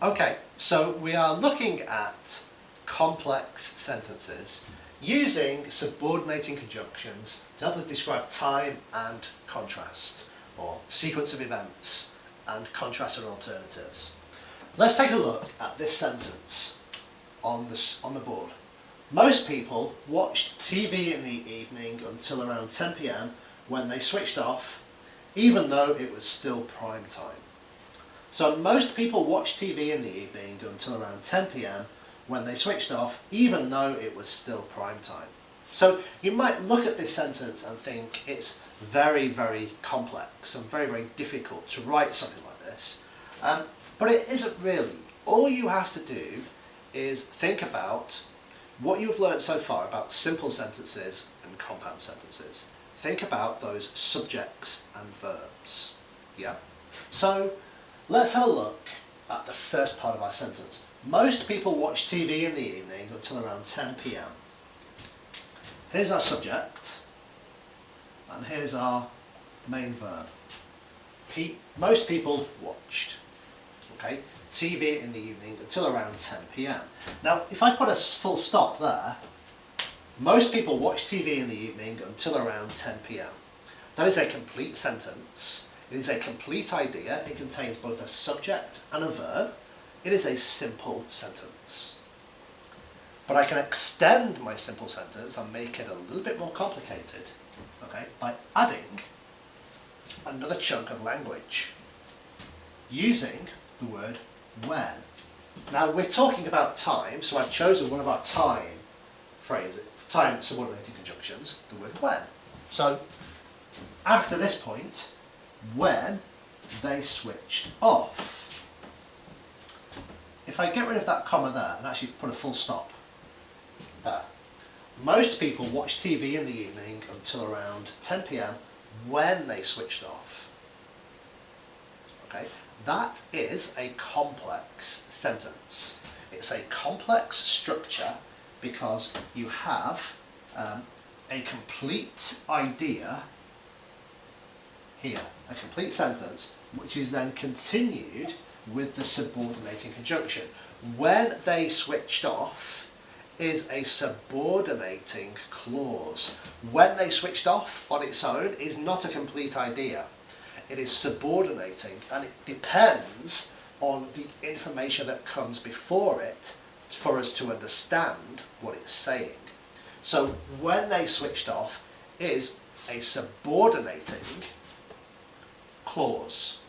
Okay, so we are looking at complex sentences using subordinating conjunctions to help us describe time and contrast, or sequence of events and contrast and alternatives. Let's take a look at this sentence on the board. Most people watched TV in the evening until around 10 p.m. when they switched off, even though it was still prime time. So most people watched TV in the evening until around 10 p.m. when they switched off, even though it was still prime time. So you might look at this sentence and think it's very, very complex and very, very difficult to write something like this. But it isn't really. All you have to do is think about what you've learned so far about simple sentences and compound sentences. Think about those subjects and verbs. Yeah? So let's have a look at the first part of our sentence. Most people watch TV in the evening until around 10 p.m. Here's our subject, and here's our main verb. Most people watched, okay, TV in the evening until around 10 p.m. Now, if I put a full stop there, most people watch TV in the evening until around 10 p.m. That is a complete sentence. It is a complete idea. It contains both a subject and a verb. It is a simple sentence. But I can extend my simple sentence and make it a little bit more complicated, okay, by adding another chunk of language using the word when. Now we're talking about time, so I've chosen one of our time phrases, time subordinating conjunctions, the word when. So after this point, when they switched off. If I get rid of that comma there and actually put a full stop there. Most people watch TV in the evening until around 10 p.m. when they switched off. Okay, that is a complex sentence. It's a complex structure because you have a complete idea here, a complete sentence, which is then continued with the subordinating conjunction. When they switched off is a subordinating clause. When they switched off on its own is not a complete idea. It is subordinating, and it depends on the information that comes before it for us to understand what it's saying. So when they switched off is a subordinating clause.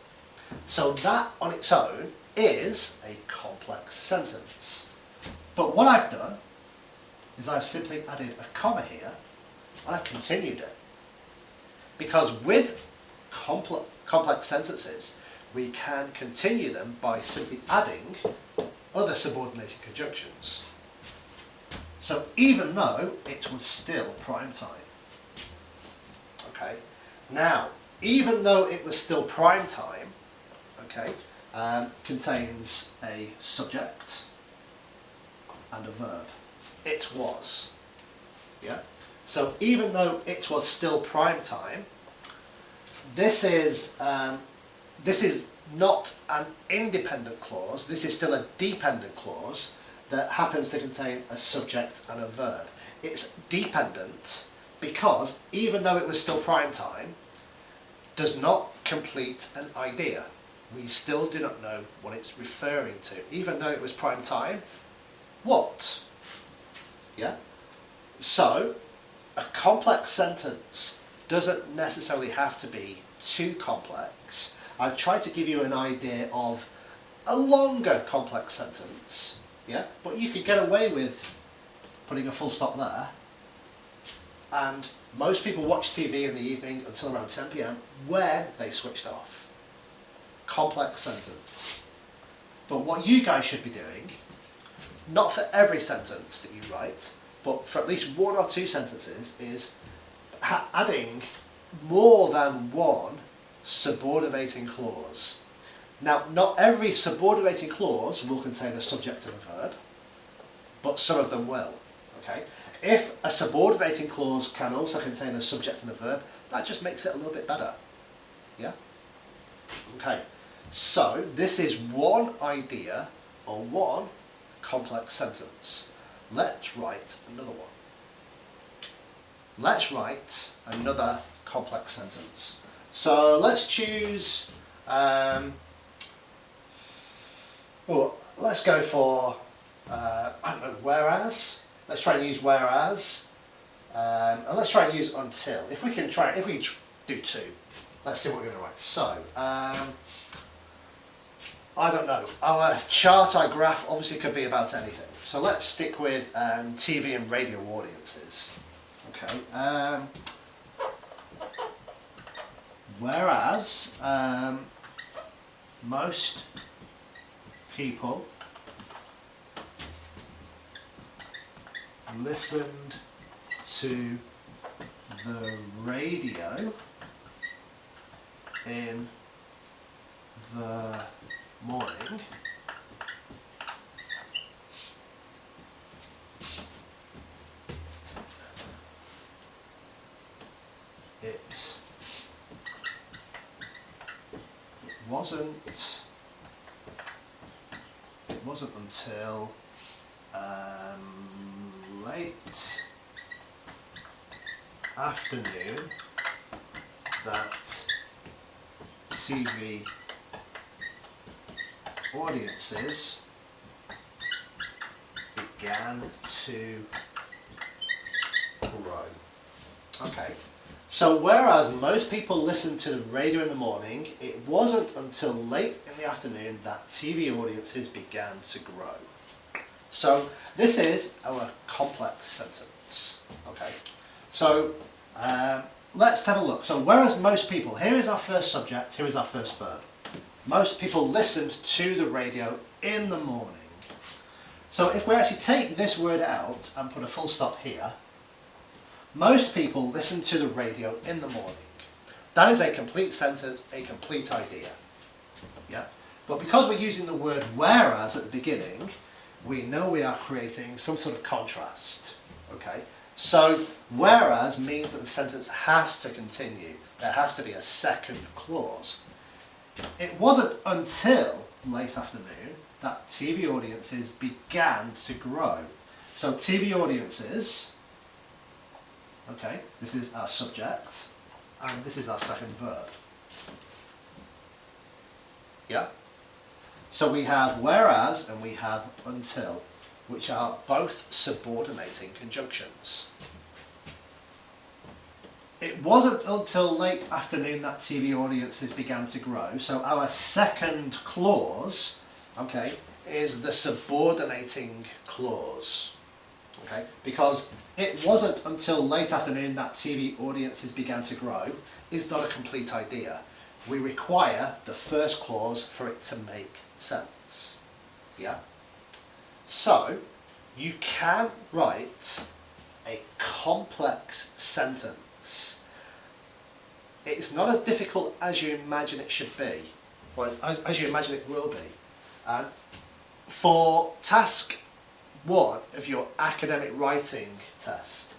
So that on its own is a complex sentence. But what I've done is I've simply added a comma here and I've continued it. Because with complex sentences, we can continue them by simply adding other subordinating conjunctions. So even though it was still prime time. Okay, now even though it was still prime time, okay, contains a subject and a verb. It was. Yeah? So even though it was still prime time, this is not an independent clause, this is still a dependent clause that happens to contain a subject and a verb. It's dependent because even though it was still prime time, does not complete an idea. We still do not know what it's referring to. Even though it was prime time, what? Yeah? So, a complex sentence doesn't necessarily have to be too complex. I've tried to give you an idea of a longer complex sentence, yeah? But you could get away with putting a full stop there. And most people watch TV in the evening until around 10 p.m. when they switched off. Complex sentence. But what you guys should be doing, not for every sentence that you write, but for at least one or two sentences, is adding more than one subordinating clause. Now, not every subordinating clause will contain a subject and a verb, but some of them will. Okay? If a subordinating clause can also contain a subject and a verb, that just makes it a little bit better. Yeah? Okay, so this is one idea or one complex sentence. Let's write another one. Let's write another complex sentence. So let's choose, well, let's go for, I don't know, whereas. Let's try and use whereas. And let's try and use until. If we do two, let's see what we're going to write. So, I don't know. Our chart, our graph, obviously could be about anything. So let's stick with TV and radio audiences. Okay. Whereas most people listened to the radio in the morning, it wasn't until late afternoon that TV audiences began to grow. Okay, so whereas most people listened to the radio in the morning, it wasn't until late in the afternoon that TV audiences began to grow. So this is our complex sentence. Okay, so let's have a look. So whereas most people, here is our first subject, here is our first verb. Most people listened to the radio in the morning. So if we actually take this word out and put a full stop here, most people listen to the radio in the morning. That is a complete sentence, a complete idea. Yeah? But because we're using the word whereas at the beginning, we know we are creating some sort of contrast. Okay? So whereas means that the sentence has to continue. There has to be a second clause. It wasn't until late afternoon that TV audiences began to grow. So TV audiences, okay, this is our subject, and this is our second verb. Yeah? So we have whereas and we have until, which are both subordinating conjunctions. It wasn't until late afternoon that TV audiences began to grow. So our second clause, okay, is the subordinating clause. Okay, because it wasn't until late afternoon that TV audiences began to grow is not a complete idea. We require the first clause for it to make sense. Yeah? So, you can write a complex sentence. It's not as difficult as you imagine it should be, or as you imagine it will be. For task 1 of your academic writing test,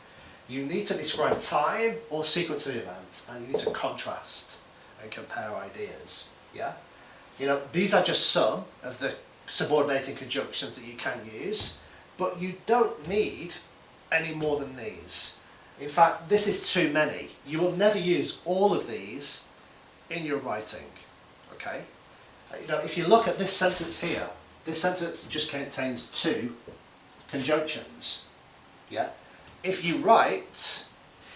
you need to describe time or sequence of events, and you need to contrast and compare ideas. Yeah? You know, these are just some of the subordinating conjunctions that you can use, but you don't need any more than these. In fact, this is too many. You will never use all of these in your writing. Okay? You know, if you look at this sentence here, this sentence just contains 2 conjunctions. Yeah? If you write,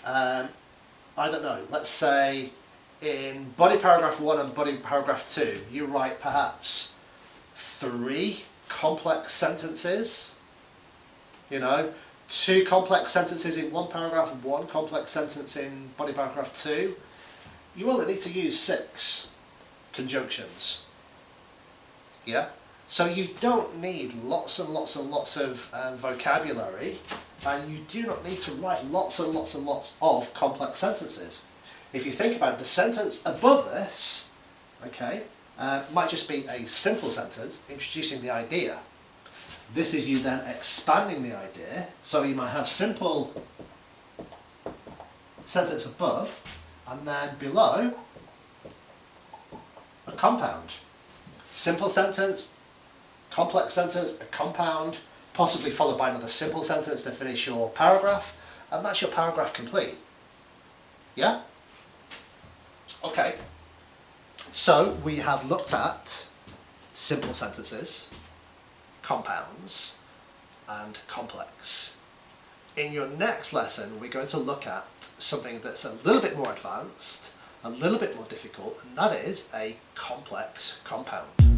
I don't know, let's say in body paragraph 1 and body paragraph 2, you write perhaps 3 complex sentences. You know, 2 complex sentences in one paragraph and 1 complex sentence in body paragraph 2. You only need to use 6 conjunctions. Yeah? So you don't need lots and lots and lots of vocabulary, and you do not need to write lots and lots and lots of complex sentences. If you think about it, the sentence above this, okay, might just be a simple sentence introducing the idea. This is you then expanding the idea, so you might have simple sentence above, and then below a compound. Simple sentence, complex sentence, a compound, possibly followed by another simple sentence to finish your paragraph, and that's your paragraph complete. Yeah? Okay. So we have looked at simple sentences, compounds, and complex. In your next lesson, we're going to look at something that's a little bit more advanced, a little bit more difficult, and that is a complex compound.